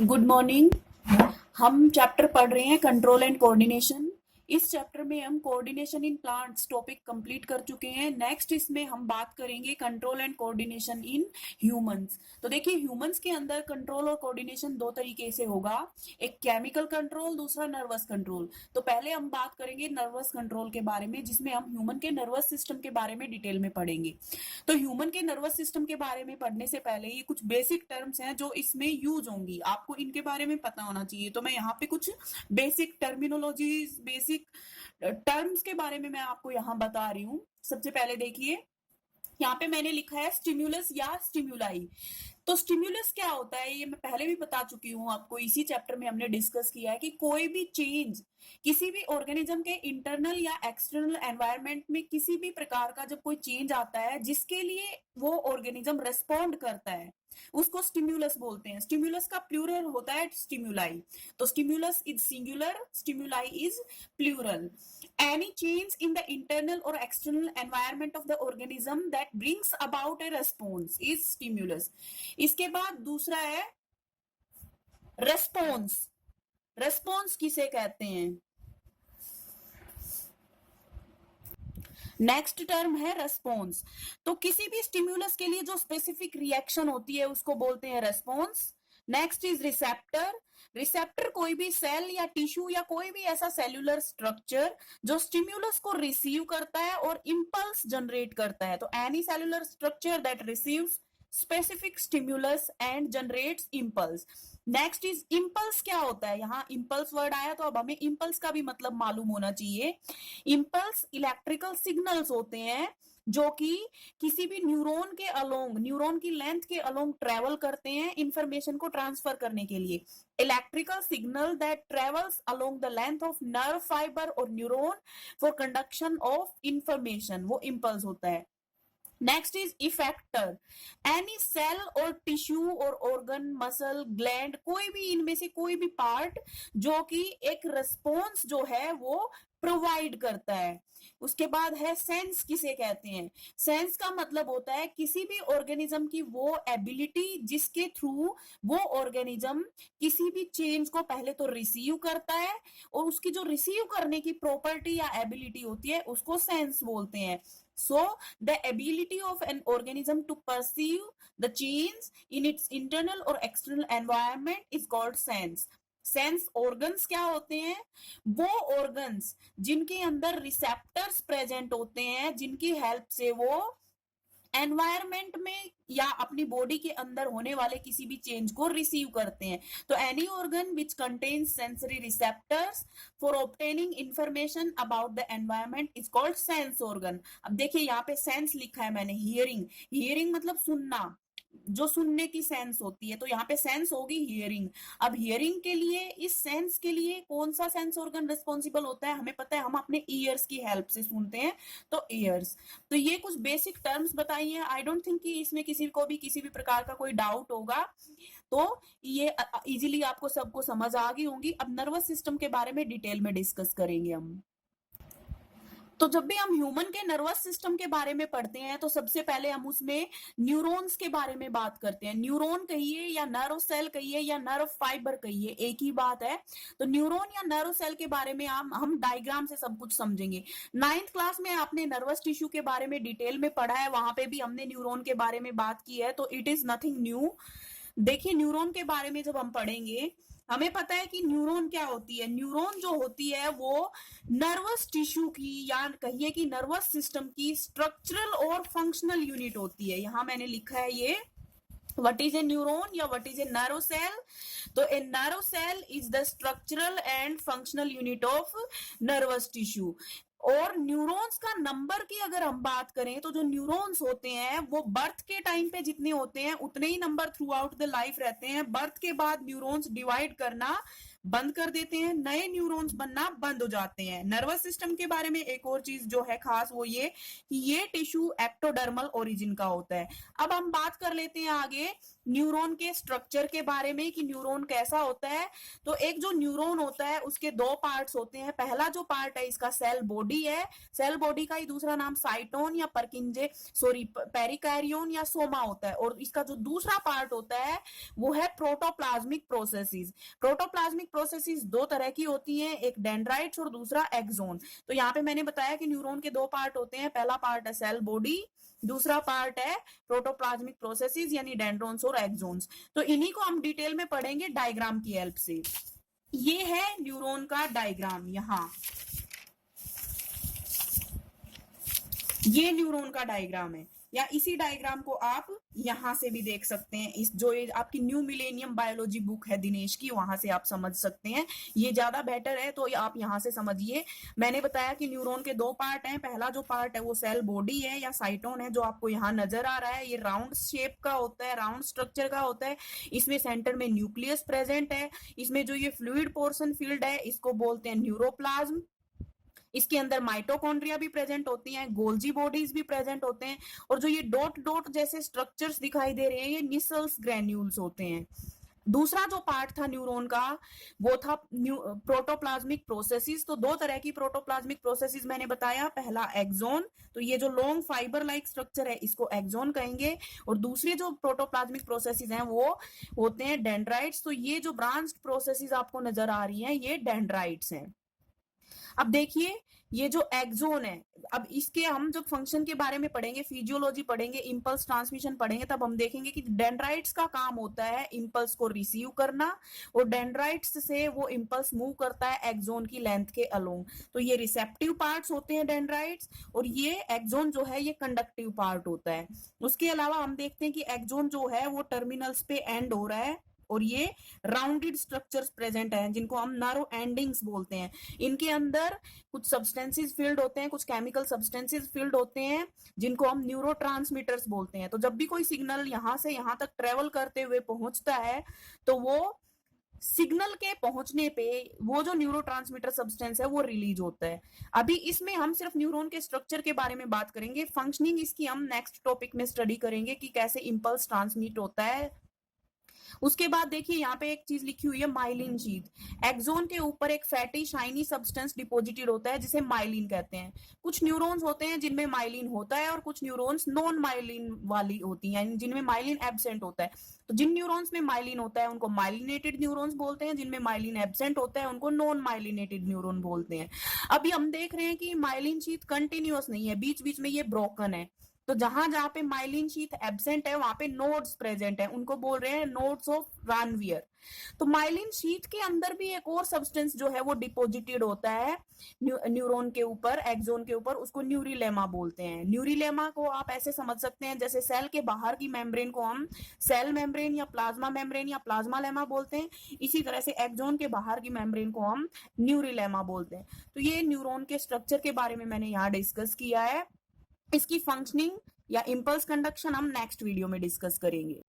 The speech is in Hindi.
Good morning. हम चैप्टर पढ़ रहे हैं कंट्रोल एंड कोऑर्डिनेशन। इस चैप्टर में हम coordination in plants topic complete कर चुके हैं। नेक्स्ट इसमें हम बात करेंगे control and coordination in humans. तो देखिए ह्यूमंस के अंदर कंट्रोल और कोऑर्डिनेशन दो तरीके से होगा, एक केमिकल कंट्रोल, दूसरा नर्वस कंट्रोल। तो पहले हम बात करेंगे नर्वस कंट्रोल के बारे में, जिसमें हम ह्यूमन के नर्वस सिस्टम के बारे में डिटेल में पढ़ेंगे। तो ह्यूमन के नर्वस सिस्टम के बारे में पढ़ने से पहले ये कुछ बेसिक टर्म्स हैं जो इसमें यूज होंगी, आपको इनके बारे में पता होना चाहिए। तो मैं यहाँ पे कुछ बेसिक टर्मिनोलॉजीज, बेसिक टर्म्स के बारे में मैं आपको यहाँ बता रही हूँ। सबसे पहले देखिए, यहाँ पे मैंने लिखा है स्टिम्युलस या स्टिम्युलाई। तो स्टिम्युलस क्या होता है ये मैं पहले भी बता चुकी हूँ आपको, इसी चैप्टर में हमने डिस्कस किया है कि कोई भी चेंज किसी भी ऑर्गेनिज्म के इंटरनल या एक्सटर्नल एनवायरनमेंट में किसी भी प्रकार का जब कोई चेंज आता है जिसके लिए वो ऑर्गेनिज्म रेस्पॉन्ड करता है, उसको स्टिम्युलस बोलते हैं। स्टिम्युलस का प्लूरल होता है स्टिम्युलाई। तो stimulus is singular, stimuli is plural. Any change in the internal or external environment of the organism that brings about a response is stimulus. इसके बाद दूसरा है रेस्पॉन्स। रेस्पॉन्स किसे कहते हैं? नेक्स्ट टर्म है रेस्पॉन्स। तो किसी भी स्टिम्युलस के लिए जो स्पेसिफिक रिएक्शन होती है उसको बोलते हैं response. Next is receptor. Receptor कोई भी सेल या टिश्यू या कोई भी ऐसा सेल्यूलर स्ट्रक्चर जो स्टिम्युलस को रिसीव करता है और इंपल्स जनरेट करता है। तो any cellular structure that receives specific stimulus and generates impulse. Next is impulse. क्या होता है? यहाँ इंपल्स वर्ड आया तो अब हमें इंपल्स का भी मतलब मालूम होना चाहिए। इंपल्स इलेक्ट्रिकल सिग्नल्स होते हैं जो कि किसी भी न्यूरॉन के अलोंग, न्यूरॉन की लेंथ के अलोंग ट्रेवल करते हैं इंफॉर्मेशन को ट्रांसफर करने के लिए। Electrical signal that travels along the length of nerve fibre और neuron for conduction of information, वो इंपल्स होता है। Next is effector. Any cell और टिश्यू और ऑर्गन, मसल, ग्लैंड, कोई भी इनमें से कोई भी पार्ट जो कि एक रिस्पॉन्स जो है वो प्रोवाइड करता है। उसके बाद है सेंस। किसे कहते हैं? सेंस का मतलब होता है किसी भी ऑर्गेनिज्म की वो एबिलिटी जिसके थ्रू वो ऑर्गेनिज्म किसी भी चेंज को पहले तो रिसीव करता है और उसकी जो रिसीव करने की प्रॉपर्टी या एबिलिटी होती है उसको सेंस बोलते हैं। So the ability of an organism to perceive the change in its internal or external environment is called sense. Sense organs क्या होते हैं? वो ऑर्गन्स जिनके अंदर रिसेप्टर्स प्रेजेंट होते हैं, जिनकी हेल्प से वो एनवायरमेंट में या अपनी बॉडी के अंदर होने वाले किसी भी चेंज को रिसीव करते हैं। तो any organ which contains sensory receptors for obtaining information about the environment is called sense organ. अब देखिए यहाँ पे सेंस लिखा है मैंने, हियरिंग। हियरिंग मतलब सुनना, जो सुनने की सेंस होती है, तो यहाँ पे सेंस होगी हियरिंग। अब हियरिंग के लिए, इस सेंस के लिए कौन सा सेंस ऑर्गन रिस्पॉन्सिबल होता है? हमें पता है, हम अपने ईयर्स की हेल्प से सुनते हैं, तो ईयर्स। तो ये कुछ बेसिक टर्म्स बताई हैं। आई डोंट थिंक कि इसमें किसी को भी किसी भी प्रकार का कोई डाउट होगा। तो ये इजीली आपको सबको समझ आ गई होंगी। अब नर्वस सिस्टम के बारे में डिटेल में डिस्कस करेंगे हम। तो जब भी हम ह्यूमन के नर्वस सिस्टम के बारे में पढ़ते हैं तो सबसे पहले हम उसमें न्यूरॉन्स के बारे में बात करते हैं। न्यूरॉन कहिए या नर्व सेल कहिए या नर्व फाइबर कहिए, एक ही बात है। तो न्यूरॉन या नर्व सेल के बारे में हम डायग्राम से सब कुछ समझेंगे। 9th क्लास में आपने नर्वस टिश्यू के बारे में डिटेल में पढ़ा है, वहां पे भी हमने न्यूरॉन के बारे में बात की है, तो इट इज नथिंग न्यू। देखिए न्यूरॉन के बारे में जब हम पढ़ेंगे, हमें पता है कि न्यूरॉन क्या होती है। न्यूरॉन जो होती है वो नर्वस टिश्यू की या कहिए कि नर्वस सिस्टम की स्ट्रक्चरल और फंक्शनल यूनिट होती है। यहां मैंने लिखा है ये, what is a neuron या what is a nerve cell? तो a nerve cell is the structural and functional unit of nervous tissue। और न्यूरॉन्स का नंबर की अगर हम बात करें तो जो न्यूरॉन्स होते हैं वो बर्थ के टाइम पे जितने होते हैं उतने ही number throughout the life रहते हैं। बर्थ के बाद न्यूरॉन्स डिवाइड करना बंद कर देते हैं, नए न्यूरॉन्स बनना बंद हो जाते हैं। नर्वस सिस्टम के बारे में एक और चीज जो है खास वो ये कि ये टिश्यू एक्टोडर्मल ओरिजिन का होता है। अब हम बात कर लेते हैं आगे न्यूरॉन के स्ट्रक्चर के बारे में कि न्यूरॉन कैसा होता है। तो एक जो न्यूरॉन होता है उसके दो पार्ट्स होते हैं। पहला जो पार्ट है इसका सेल बॉडी है, सेल बॉडी का ही दूसरा नाम साइटोन या पेरिकारियोन या सोमा होता है। और इसका जो दूसरा पार्ट होता है वो है प्रोटोप्लाज्मिक प्रोसेसेस। प्रोटोप्लाज्मिक प्रोसेसेस दो तरह की होती हैं, एक डेंड्राइट्स और दूसरा एक्सोन। तो यहाँ पे मैंने बताया कि न्यूरॉन के दो पार्ट होते हैं, पहला पार्ट है सेल बॉडी, दूसरा पार्ट है प्रोटोप्लाज्मिक प्रोसेसेस यानी डेंड्रोन्स और एक्सोन्स। तो इन्हीं को हम डिटेल में पढ़ेंगे डायग्राम की हेल्प से। ये है न्यूरॉन का डायग्राम, यहाँ ये न्यूरॉन का डायग्राम है, या इसी डायग्राम को आप यहां से भी देख सकते हैं। इस जो ये आपकी न्यू मिलेनियम बायोलॉजी बुक है दिनेश की, वहां से आप समझ सकते हैं। ये ज्यादा बेटर है तो आप यहां से समझिए। मैंने बताया कि न्यूरॉन के दो पार्ट हैं। पहला जो पार्ट है वो सेल बॉडी है या साइटोन है, जो आपको यहाँ नजर आ रहा है। ये राउंड शेप का होता है, राउंड स्ट्रक्चर का होता है। इसमें सेंटर में न्यूक्लियस प्रेजेंट है। इसमें जो ये फ्लूइड पोर्शन फील्ड है इसको बोलते हैं न्यूरोप्लाज्म। इसके अंदर माइटोकॉन्ड्रिया भी प्रेजेंट होती हैं, गोल्जी बॉडीज भी प्रेजेंट होते हैं। और जो ये डॉट डॉट जैसे स्ट्रक्चर्स दिखाई दे रहे हैं ये निसल्स ग्रेन्यूल्स होते हैं। दूसरा जो पार्ट था न्यूरॉन का वो था प्रोटोप्लाज्मिक प्रोसेसेस। तो दो तरह की प्रोटोप्लाज्मिक प्रोसेसेस मैंने बताया, पहला एक्सोन, तो ये जो लॉन्ग फाइबर लाइक स्ट्रक्चर है इसको एक्सोन कहेंगे। और दूसरे जो प्रोटोप्लाज्मिक प्रोसेसेस हैं वो होते हैं डेंड्राइट्स। तो ये जो ब्रांच्ड प्रोसेसेस आपको नजर आ रही हैं ये डेंड्राइट्स हैं। अब देखिए ये जो एक्सोन है, अब इसके हम जब फंक्शन के बारे में पढ़ेंगे, फिजियोलॉजी पढ़ेंगे, इंपल्स ट्रांसमिशन पढ़ेंगे, तब हम देखेंगे कि डेंड्राइट्स का काम होता है इंपल्स को रिसीव करना, और डेंड्राइट्स से वो इंपल्स मूव करता है एक्सोन की लेंथ के अलोंग। तो ये रिसेप्टिव पार्ट्स होते हैं डेंड्राइट्स, और ये एक्सोन जो है ये कंडक्टिव पार्ट होता है। उसके अलावा हम देखते हैं कि एक्सोन जो है वो टर्मिनल्स पे एंड हो रहा है, और ये राउंडेड स्ट्रक्चर्स प्रेजेंट हैं जिनको हम नारो एंडिंग्स बोलते हैं। इनके अंदर कुछ सब्सटेंसेस फील्ड होते हैं, कुछ केमिकल सब्सटेंसेस फील्ड होते हैं जिनको हम न्यूरोट्रांसमीटर्स बोलते हैं। तो जब भी कोई सिग्नल यहां से यहां तक ट्रेवल करते हुए पहुंचता है तो वो सिग्नल के पहुंचने पे वो जो न्यूरोट्रांसमीटर सब्सटेंस है वो रिलीज होता है। अभी इसमें हम सिर्फ न्यूरॉन के स्ट्रक्चर के बारे में बात करेंगे, फंक्शनिंग इसकी हम नेक्स्ट टॉपिक में स्टडी करेंगे कि कैसे इंपल्स ट्रांसमिट होता है। उसके बाद देखिए यहाँ पे एक चीज लिखी हुई है माइलिन शीथ। एक्सोन के ऊपर एक फैटी शाइनी सब्सटेंस डिपॉजिटेड होता है जिसे माइलिन कहते हैं। कुछ न्यूरॉन्स होते हैं जिनमें माइलिन होता है और कुछ न्यूरॉन्स नॉन माइलिन वाली होती हैं, जिनमें माइलिन एब्सेंट होता है। तो जिन न्यूरॉन्स में माइलिन होता है उनको माइलिनेटेड न्यूरॉन्स बोलते हैं, जिनमें माइलिन एब्सेंट होता है उनको नॉन माइलिनेटेड न्यूरॉन बोलते हैं। अभी हम देख रहे हैं कि माइलिन शीथ कंटिन्यूअस नहीं है, बीच बीच में ये ब्रोकन है। तो जहां जहां पे माइलिन शीथ एब्सेंट है वहां पे नोड्स प्रेजेंट है, उनको बोल रहे हैं नोड्स ऑफ रानवियर। तो माइलिन शीथ के अंदर भी एक और सब्सटेंस जो है वो डिपॉजिटेड होता है न्यूरॉन के ऊपर, एक्सोन के ऊपर, उसको न्यूरिलेमा बोलते हैं। न्यूरिलेमा को आप ऐसे समझ सकते हैं जैसे सेल के बाहर की मेम्ब्रेन को हम सेल मेम्ब्रेन या प्लाज्मा लेमा बोलते हैं, इसी तरह से एक्सोन के बाहर की मेम्ब्रेन को हम न्यूरिलेमा बोलते हैं। तो ये न्यूरॉन के स्ट्रक्चर के बारे में मैंने यहाँ डिस्कस किया है। इसकी फंक्शनिंग या इंपल्स कंडक्शन हम नेक्स्ट वीडियो में डिस्कस करेंगे।